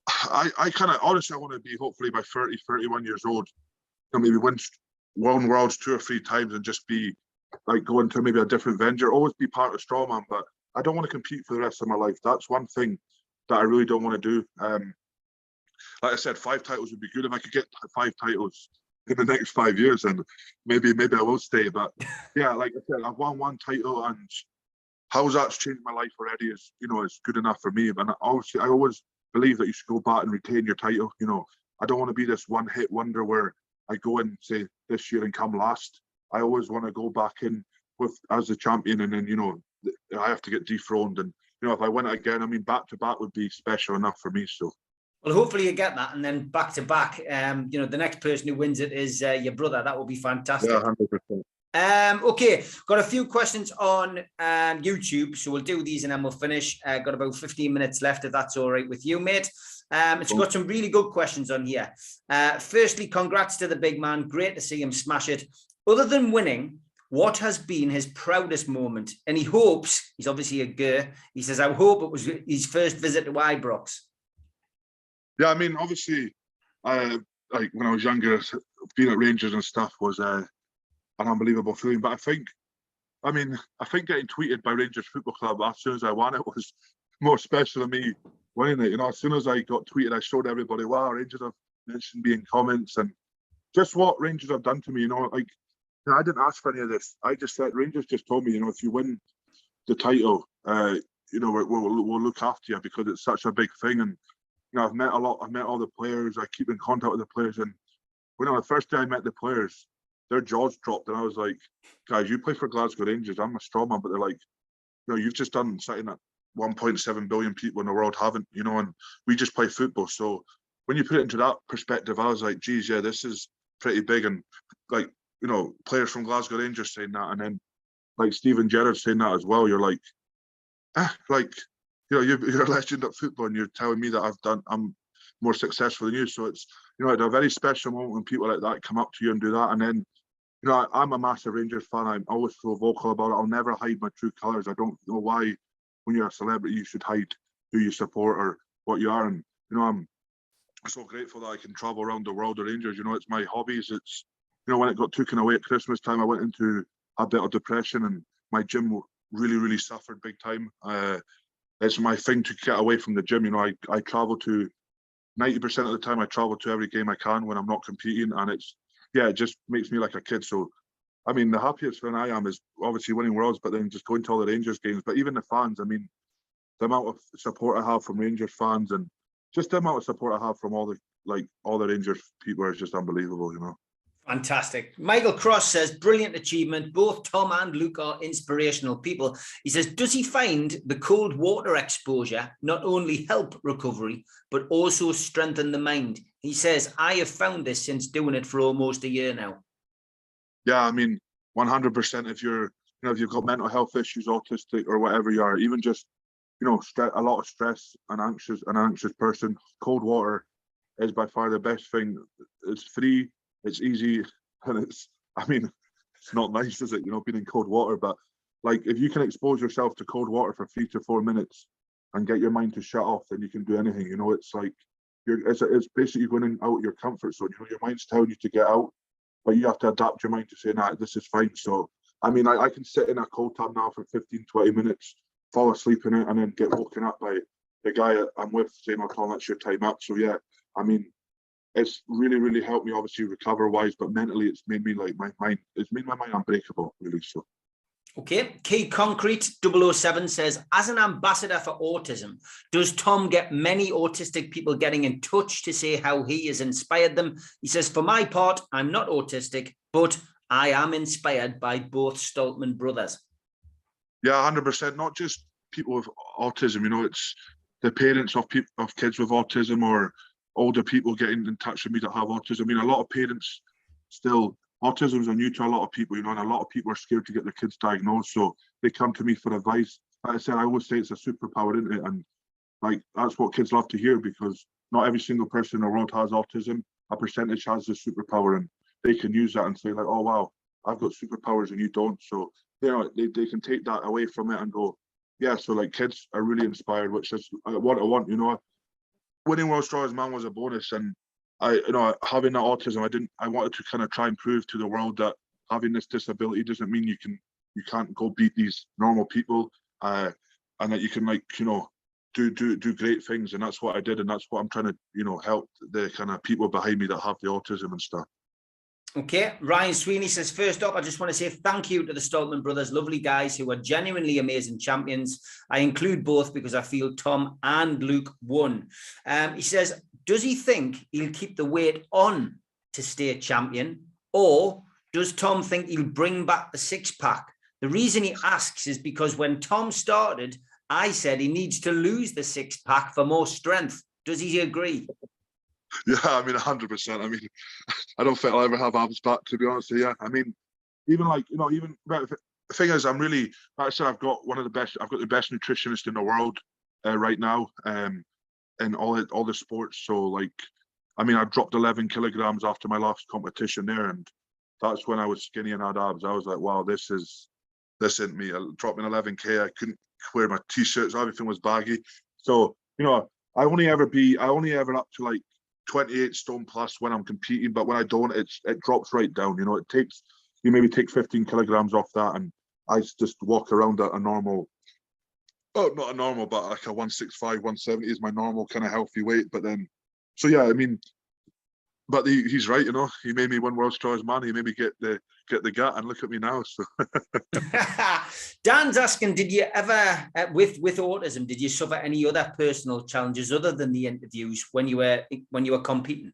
I kind of honestly, I want to be hopefully by 30, 31 years old, you know, maybe win worlds 2 or 3 times and just be like going to maybe a different venture, always be part of strongman, but I don't want to compete for the rest of my life. That's one thing that I really don't want to do. Like I said, 5 titles would be good if I could get 5 titles in the next 5 years, and maybe I will stay. But yeah, like I said, I've won 1 title, and how that's changed my life already is, you know, it's good enough for me. And obviously, I always believe that you should go back and retain your title. You know, I don't want to be this one-hit wonder where I go in, say, this year and come last. I always want to go back in with as the champion, and then, you know, I have to get dethroned. And you know, if I win it again, I mean, back to back would be special enough for me. So. Well, hopefully you get that, and then back to back. You know, the next person who wins it is your brother. That will be fantastic. Yeah, 100%. Okay, got a few questions on YouTube, so we'll do these and then we'll finish. Got about 15 minutes left, if that's all right with you, mate. It's got some really good questions on here. Firstly, congrats to the big man. Great to see him smash it. Other than winning, what has been his proudest moment? And he hopes, he's obviously a Gur, he says, I hope it was his first visit to Ibrox. Yeah, I mean, obviously, like when I was younger, being at Rangers and stuff was an unbelievable feeling. But I think getting tweeted by Rangers Football Club as soon as I won it was more special than me winning it. You know, as soon as I got tweeted, I showed everybody, wow, Rangers have mentioned me in comments, and just what Rangers have done to me. You know, like, you know, I didn't ask for any of this. I just said, Rangers just told me, you know, if you win the title, you know, we'll look after you, because it's such a big thing. And you know, I've met all the players. I keep in contact with the players, and when the first day I met the players, their jaws dropped, and I was like, guys, you play for Glasgow Rangers. I'm a strongman, but they're like, you know, you've just done something that 1.7 billion people in the world haven't, you know, and we just play football. So when you put it into that perspective, I was like, geez, yeah, this is pretty big. And like, you know, players from Glasgow Rangers saying that, and then like Steven Gerrard saying that as well. You're like, like, you know, you're a legend at football, and you're telling me that I'm more successful than you. So it's, you know, it's a very special moment when people like that come up to you and do that. And then, you know, I'm a massive Rangers fan. I'm always so vocal about it. I'll never hide my true colours. I don't know why, when you're a celebrity, you should hide who you support or what you are. And, you know, I'm so grateful that I can travel around the world with Rangers. You know, it's my hobbies. It's, you know, when it got taken away at Christmas time, I went into a bit of depression, and my gym really, really suffered big time. It's my thing to get away from the gym. You know, I travel to 90% of the time. I travel to every game I can when I'm not competing, and it's, yeah, it just makes me like a kid. So, I mean, the happiest when I am is obviously winning worlds, but then just going to all the Rangers games. But even the fans, I mean, the amount of support I have from Rangers fans, and just the amount of support I have from all the Rangers people is just unbelievable. You know. Fantastic. Michael Cross says, brilliant achievement. Both Tom and Luke are inspirational people. He says, does he find the cold water exposure not only help recovery, but also strengthen the mind? He says, I have found this since doing it for almost a year now. Yeah, I mean, 100%. If you're, you know, if you've got mental health issues, autistic or whatever you are, even just, you know, a lot of stress, an anxious person, cold water is by far the best thing. It's free. It's easy, and it's not nice, is it? You know, being in cold water, but like, if you can expose yourself to cold water for 3 to 4 minutes and get your mind to shut off, then you can do anything. You know, it's like it's basically going out of your comfort zone. You know, your mind's telling you to get out, but you have to adapt your mind to say, nah, this is fine. So, I mean, I can sit in a cold tub now for 15, 20 minutes, fall asleep in it, and then get woken up by the guy I'm with saying, oh, Tom, that's your time up. So yeah, I mean, it's really, really helped me, obviously, recover wise, but mentally it's made me like it's made my mind unbreakable, really. So Okay. Key Concrete 007 says, as an ambassador for autism, does Tom get many autistic people getting in touch to say how he has inspired them? He says, for my part, I'm not autistic, but I am inspired by both Stoltman brothers. Yeah, 100%. Not just people with autism, you know, it's the parents of kids with autism, or older people getting in touch with me that have autism. I mean, a lot of parents still, autism is new to a lot of people, you know, and a lot of people are scared to get their kids diagnosed. So they come to me for advice. Like I said, I always say it's a superpower, isn't it? And like, that's what kids love to hear, because not every single person in the world has autism. A percentage has this superpower, and they can use that and say like, oh, wow, I've got superpowers and you don't. So, you know, they can take that away from it and go, yeah, so like kids are really inspired, which is what I want, you know. Winning World's Strongest Man was a bonus, and you know, having that autism, I wanted to kind of try and prove to the world that having this disability doesn't mean you can't go beat these normal people, and that you can, like, you know, do great things. And that's what I did, and that's what I'm trying to, you know, help the kind of people behind me that have the autism and stuff. Okay, Ryan Sweeney says, first up, I just want to say thank you to the Stoltman brothers, lovely guys who are genuinely amazing champions. I include both because I feel Tom and Luke won. He says, does he think he'll keep the weight on to stay champion, or does Tom think he'll bring back the six-pack? The reason he asks is because when Tom started, I said he needs to lose the six-pack for more strength. Does he agree? Yeah, I mean, 100%. I mean, I don't think I'll ever have abs back, to be honest with you. I mean, even like, you know, even the thing is, I'm really, like I said, I've got the best nutritionist in the world right now, in all the sports. So like, I mean, I dropped 11 kilograms after my last competition there, and that's when I was skinny and had abs. I was like, wow, this isn't me. I dropped in 11K. I couldn't wear my t-shirts. Everything was baggy. So, you know, I only ever up to like 28 stone plus when I'm competing, but when I don't, it drops right down. You know, you maybe take 15 kilograms off that, and I just walk around at a normal, oh, not a normal, but like a 165, 170 is my normal kind of healthy weight. But then, so yeah, I mean, but he's right, you know, he made me win World's Strongest Man. He made me get the gut, and look at me now. So Dan's asking, did you ever, with autism, did you suffer any other personal challenges other than the interviews when you were competing?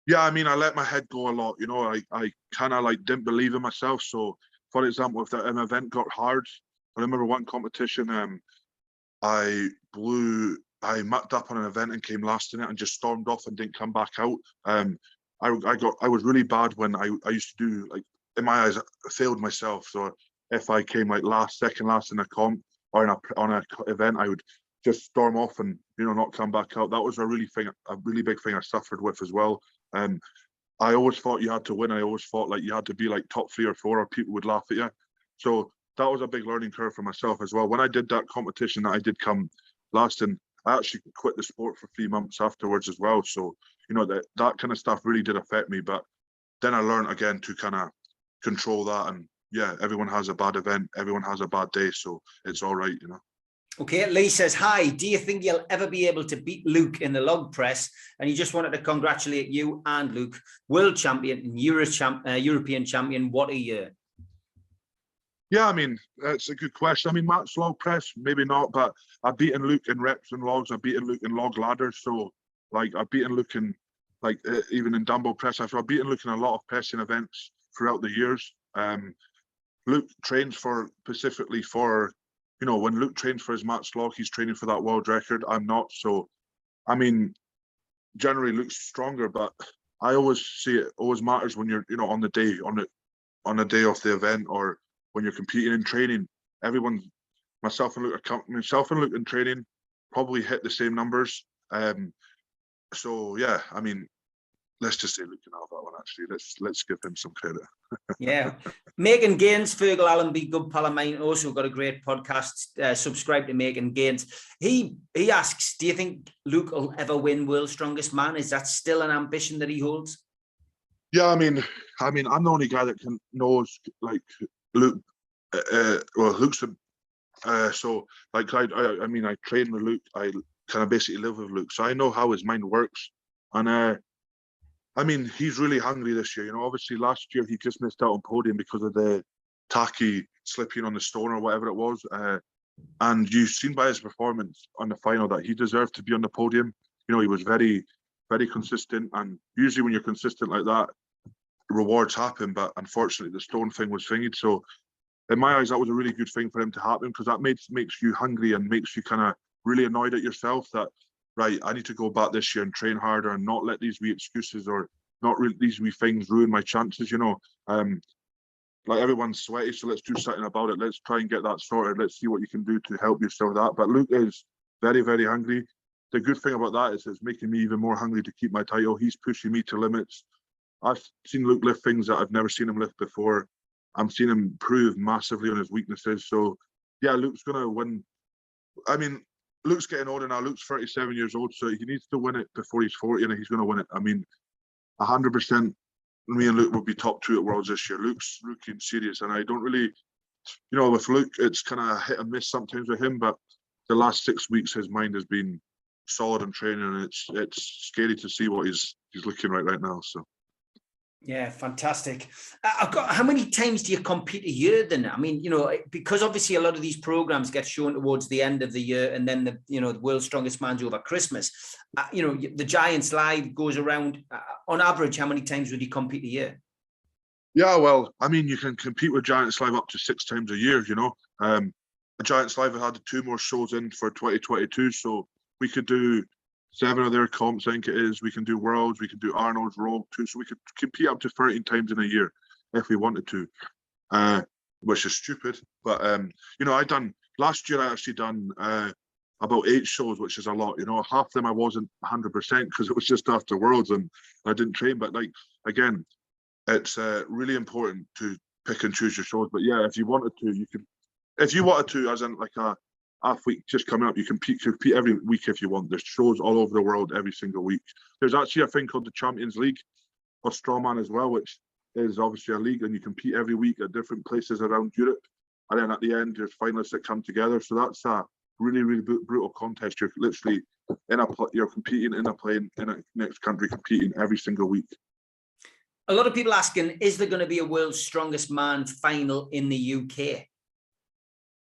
Yeah, I mean, I let my head go a lot. You know, I kind of like didn't believe in myself. So, for example, if an event got hard, I remember one competition, I mucked up on an event and came last in it and just stormed off and didn't come back out. I was really bad when I used to do, like, in my eyes, I failed myself. So if I came like second last in a comp or on a event, I would just storm off and, you know, not come back out. That was a really big thing I suffered with as well. I always thought you had to win. I always thought like you had to be like top 3 or 4 or people would laugh at you. So that was a big learning curve for myself as well. When I did that competition that I did come last in, I actually quit the sport for 3 months afterwards as well. So, you know, that kind of stuff really did affect me. But then I learned again to kind of control that. And yeah, everyone has a bad event. Everyone has a bad day. So it's all right, you know. Okay, Lee says, hi, do you think you'll ever be able to beat Luke in the log press? And he just wanted to congratulate you and Luke, world champion and European champion. What a year. Yeah, I mean, that's a good question. I mean, Matt's log press, maybe not, but I've beaten Luke in reps and logs. I've beaten Luke in log ladders. So, like, I've beaten Luke in, like, even in dumbbell press. I've beaten Luke in a lot of pressing events throughout the years. Luke trains specifically for, you know, when Luke trains for his Matt's log, he's training for that world record. I'm not. So, I mean, generally Luke's stronger, but I always see it always matters when you're, you know, on the day of the event, or when you're competing in training. Everyone, myself and Luke in training probably hit the same numbers. So yeah, I mean, let's just say Luke can have that one. Actually, let's give him some credit. Yeah, Megan Gaines, Fergal Allenby, good pal of mine, also got a great podcast. Subscribe to Megan Gaines. He asks, do you think Luke will ever win World's Strongest Man? Is that still an ambition that he holds? Yeah, I mean, I'm the only guy that knows like Luke. Well, Luke's so like I mean, I train with Luke. I kind of basically live with Luke, so I know how his mind works. And I mean, he's really hungry this year. You know, obviously last year he just missed out on podium because of the tacky slipping on the stone or whatever it was. And you've seen by his performance on the final that he deserved to be on the podium. You know, he was very, very consistent. And usually when you're consistent like that, rewards happen. But unfortunately, the stone thing was thingied. So in my eyes, that was a really good thing for him to happen, because that makes you hungry and makes you kind of really annoyed at yourself that, right, I need to go back this year and train harder and not let these wee excuses or not these wee things ruin my chances, you know. Like, everyone's sweaty, so let's do something about it. Let's try and get that sorted. Let's see what you can do to help yourself with that. But Luke is very, very hungry. The good thing about that is it's making me even more hungry to keep my title. He's pushing me to limits. I've seen Luke lift things that I've never seen him lift before. I'm seeing him improve massively on his weaknesses. So, yeah, Luke's going to win. I mean, Luke's getting older now. Luke's 37 years old, so he needs to win it before he's 40, and he's going to win it. I mean, 100%. Me and Luke will be top 2 at Worlds this year. Luke's looking serious, and I don't really, you know, with Luke, it's kind of hit and miss sometimes with him, but the last 6 weeks, his mind has been solid in training, and it's scary to see what he's looking right now. So. Yeah, fantastic. How many times do you compete a year then? I mean, you know, because obviously a lot of these programs get shown towards the end of the year, and then the World's Strongest Man's over Christmas. You know, the Giants Live goes around. On average, how many times would you compete a year? Yeah, well, I mean, you can compete with Giants Live up to 6 times a year, you know. The Giants Live have had 2 more shows in for 2022, so we could do 7 of their comps, I think it is. We can do Worlds, we can do Arnold's, Rogue too. So we could compete up to 13 times in a year if we wanted to, which is stupid. But, you know, last year I actually done about 8 shows, which is a lot. You know, half of them I wasn't 100% because it was just after Worlds and I didn't train. But, like, again, it's really important to pick and choose your shows. But, yeah, if you wanted to, you could. If you wanted to, as in like a half week just coming up, you can compete every week if you want. There's shows all over the world every single week. There's actually a thing called the Champions League for Strongman as well, which is obviously a league, and you compete every week at different places around Europe. And then at the end, there's finalists that come together. So that's a really, really brutal contest. You're literally you're competing in a plane in a next country, competing every single week. A lot of people asking, is there going to be a World's Strongest Man final in the UK?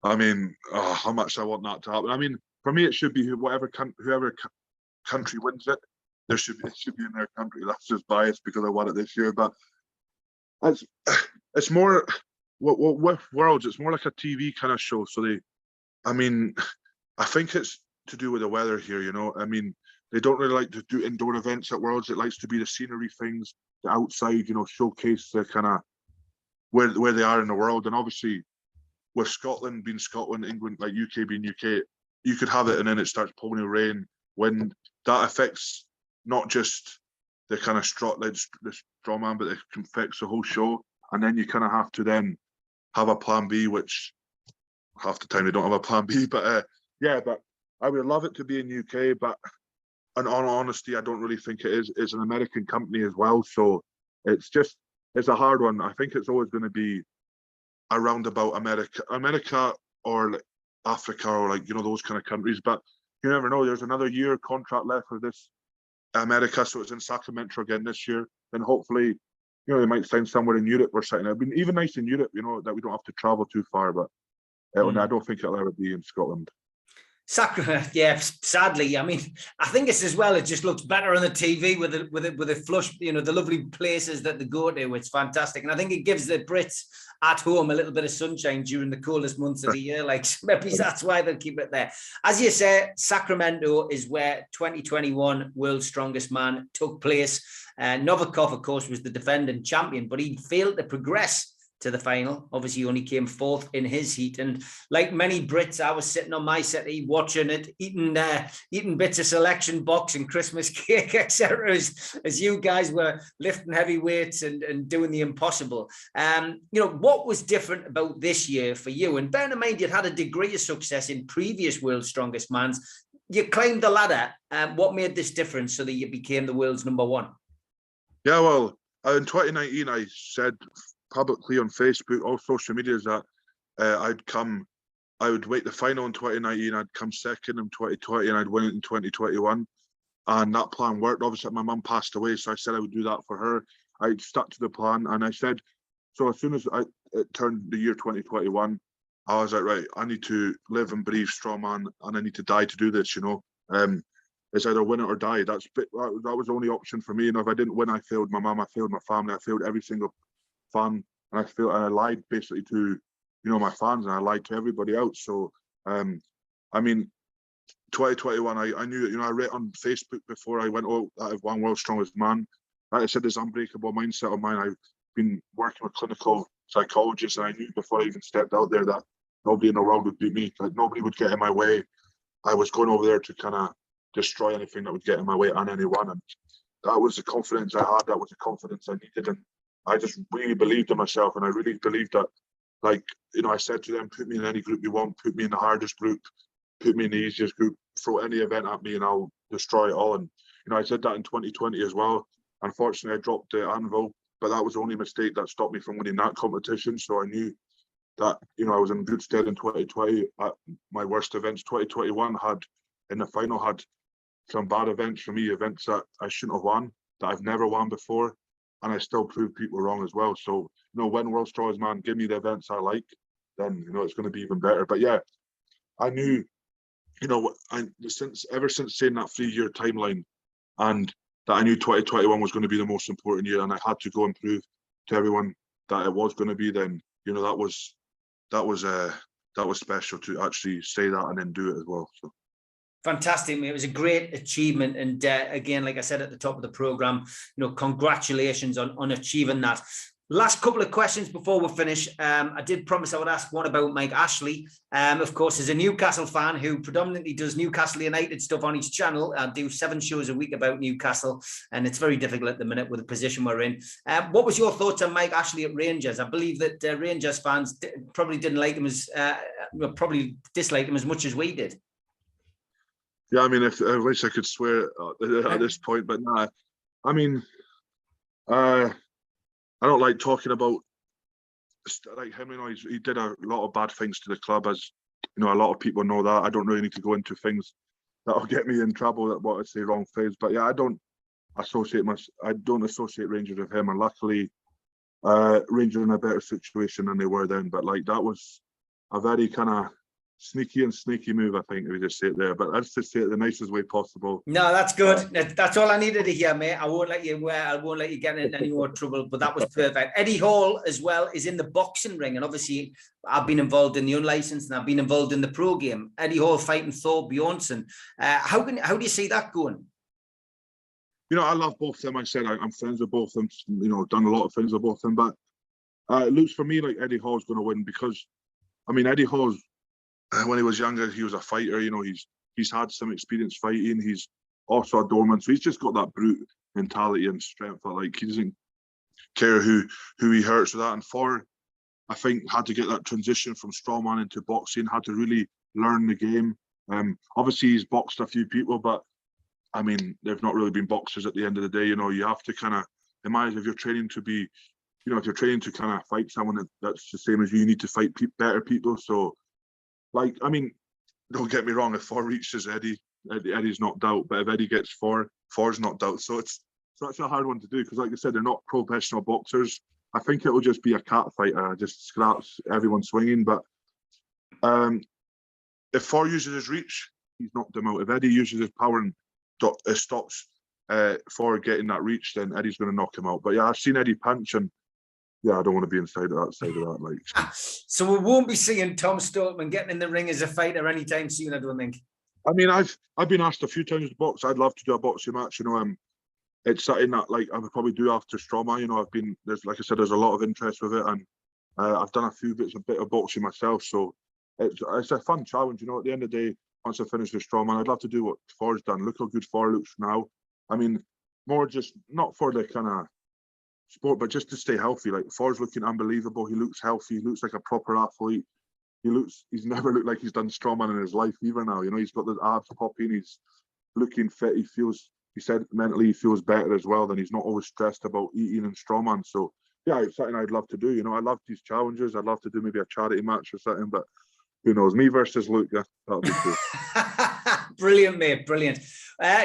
I mean, how much I want that to happen. I mean, for me, it should be whoever country wins it. It should be in their country. That's just biased because I won it this year. But it's more with Worlds. It's more like a TV kind of show. So I think it's to do with the weather here. You know, I mean, they don't really like to do indoor events at Worlds. It likes to be the scenery things, the outside. You know, showcase the kind of where they are in the world, and obviously, with Scotland being Scotland, England, like UK being UK, you could have it and then it starts pouring rain, wind. That affects not just the kind of the strongman, but it affects the whole show. And then you kind of have to then have a plan B, which half the time they don't have a plan B. But yeah, but I would love it to be in UK. But in all honesty, I don't really think it is. It's an American company as well. So it's a hard one. I think it's always going to be around about America or like Africa or like, you know, those kind of countries. But you never know. There's another year contract left for this America, so it's in Sacramento again this year. Then hopefully, you know, they might sign somewhere in Europe or something. It'd be even nice in Europe, you know, that we don't have to travel too far. But I don't think it'll ever be in Scotland. Yeah, sadly. I mean, I think it's as well. It just looks better on the TV with a flush. You know, the lovely places that they go to. It's fantastic, and I think it gives the Brits at home a little bit of sunshine during the coldest months of the year. Like maybe that's why they'll keep it there. As you say, Sacramento is where 2021 World's Strongest Man took place. Novikov, of course, was the defending champion, but he failed to progress to the final. Obviously, he only came 4th in his heat. And like many Brits, I was sitting on my settee watching it, eating bits of selection box and Christmas cake, etc. As you guys were lifting heavy weights and doing the impossible. You know, what was different about this year for you? And bear in mind, you'd had a degree of success in previous World's Strongest Mans. You climbed the ladder. What made this difference so that you became the world's #1? Yeah, well, in 2019, I said publicly on Facebook, all social media, is that I would make the final in 2019, I'd come second in 2020, and I'd win it in 2021. And that plan worked. Obviously, my mum passed away, so I said I would do that for her. I stuck to the plan, and I said, so as soon as it turned the year 2021, I was like, right, I need to live and breathe strongman, and I need to die to do this. It's either win it or die. That was the only option for me. And if I didn't win, I failed my mum, I failed my family, I failed every single fan, and I lied basically to, my fans, and I lied to everybody else. So, 2021, I knew, I read on Facebook before I went out that I've won World's Strongest Man. Like I said, this unbreakable mindset of mine. I've been working with clinical psychologists, and I knew before I even stepped out there that nobody in the world would beat me. Like, nobody would get in my way. I was going over there to kind of destroy anything that would get in my way and anyone. And that was the confidence I had. That was the confidence I needed. And I just really believed in myself. And I really believed that, I said to them, put me in any group you want, put me in the hardest group, put me in the easiest group, throw any event at me and I'll destroy it all. And, I said that in 2020 as well. Unfortunately, I dropped the anvil, but that was the only mistake that stopped me from winning that competition. So I knew that, I was in good stead in 2020. At my worst events, 2021 in the final had some bad events for me, events that I shouldn't have won, that I've never won before. And I still proved people wrong as well. So, when World's Strongest Man, give me the events I like, then, it's going to be even better. But yeah, I knew, ever since saying that 3-year timeline, and that I knew 2021 was going to be the most important year, and I had to go and prove to everyone that it was going to be, then, that was special to actually say that and then do it as well. So. Fantastic, mate. It was a great achievement. And again, like I said at the top of the programme, congratulations on achieving that. Last couple of questions before we finish. I did promise I would ask one about Mike Ashley. Of course, as a Newcastle fan who predominantly does Newcastle United stuff on his channel, I do 7 shows a week about Newcastle, and it's very difficult at the minute with the position we're in. What was your thoughts on Mike Ashley at Rangers? I believe that Rangers fans probably didn't like him probably disliked him as much as we did. Yeah, I wish I could swear at this point, but nah. I don't like talking about him. He did a lot of bad things to the club, as a lot of people know that. I don't really need to go into things that'll get me in trouble. That what I say wrong things, but yeah, I don't associate Rangers with him. And luckily, Rangers are in a better situation than they were then. But that was a very kind of sneaky move, I think, if we just say it there. But let's just say it the nicest way possible. No, that's good. That's all I needed to hear, mate. I won't let you get into any more trouble, but that was perfect. Eddie Hall as well is in the boxing ring, and obviously I've been involved in the unlicensed and I've been involved in the pro game. Eddie Hall fighting Thor Bjornsson. How do you see that going? I love both of them. I said I'm friends with both of them, done a lot of things with both of them, but it looks for me like Eddie Hall's going to win, because Eddie Hall's, when he was younger, he was a fighter. He's had some experience fighting. He's also a doorman, so he's just got that brute mentality and strength. He doesn't care who he hurts with that. And Thor, I think, had to get that transition from strongman into boxing. Had to really learn the game. Obviously, he's boxed a few people, but they've not really been boxers at the end of the day. You have to kind of imagine, if you're training to be, if you're training to kind of fight someone that's the same as you need to fight better people. So. Don't get me wrong, if Thor reaches Eddie's knocked out, but if Eddie gets Thor's knocked out. So it's a hard one to do, because like I said, they're not professional boxers. I think it will just be a cat fight, just scraps, everyone swinging. But if Thor uses his reach, he's knocked him out. If Eddie uses his power and stops Thor getting that reach, then Eddie's going to knock him out. But yeah, I've seen Eddie punch, and yeah, I don't want to be inside of that side of that. So we won't be seeing Tom Stoltman getting in the ring as a fighter anytime soon, I don't think. I've been asked a few times to box. I'd love to do a boxing match. It's something that I would probably do after Stroma. There's a lot of interest with it, and I've done a bit of boxing myself. So it's a fun challenge. At the end of the day, once I finish with Stroma, I'd love to do what Thor's done. Look how good Thor looks now. More just not for the kind of sport, but just to stay healthy. Thor's looking unbelievable. He looks healthy. He looks like a proper athlete. He's never looked like he's done strongman in his life either now. He's got the abs popping. He's looking fit. He said mentally he feels better as well. Then he's not always stressed about eating and strongman. So yeah, it's something I'd love to do. I love these challenges. I'd love to do maybe a charity match or something, but who knows? Me versus Luke, yeah, that'll be cool. Brilliant, mate. Brilliant.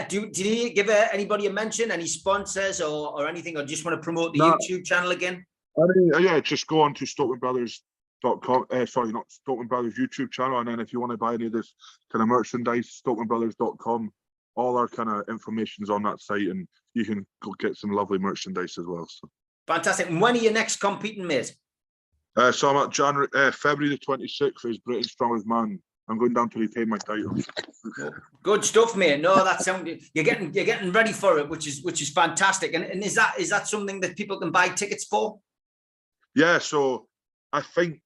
Do you give anybody a mention, any sponsors or anything, or just want to promote the YouTube channel again? I mean, yeah, just go on to StoltmanBrothers.com. Sorry, not Stoltman Brothers YouTube channel. And then if you want to buy any of this kind of merchandise, StoltmanBrothers.com. All our kind of information's on that site, and you can go get some lovely merchandise as well. So fantastic. And when are you next competing, mate? So I'm at February the 26th as Britain's Strongest Man. I'm going down to retain my title. Good stuff, mate. No, that sounds you're getting ready for it, which is fantastic. And is that something that people can buy tickets for? Yeah, so I think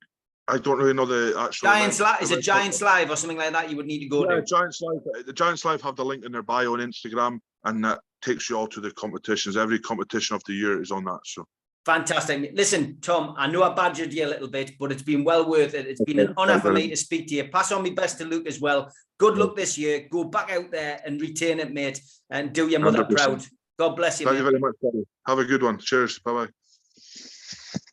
I don't really know the actual Giants Live. Is it Giants Live or something like that? You would need to go to. Giants Live. The Giants Live have the link in their bio on Instagram, and that takes you all to the competitions. Every competition of the year is on that. So. Fantastic. Listen, Tom, I know I badgered you a little bit, but it's been well worth it. It's been an honour for me to speak to you. Pass on my best to Luke as well. Good luck this year. Go back out there and retain it, mate, and do your mother 100%. Proud. God bless you, Thank you very much, buddy. Have a good one. Cheers. Bye-bye.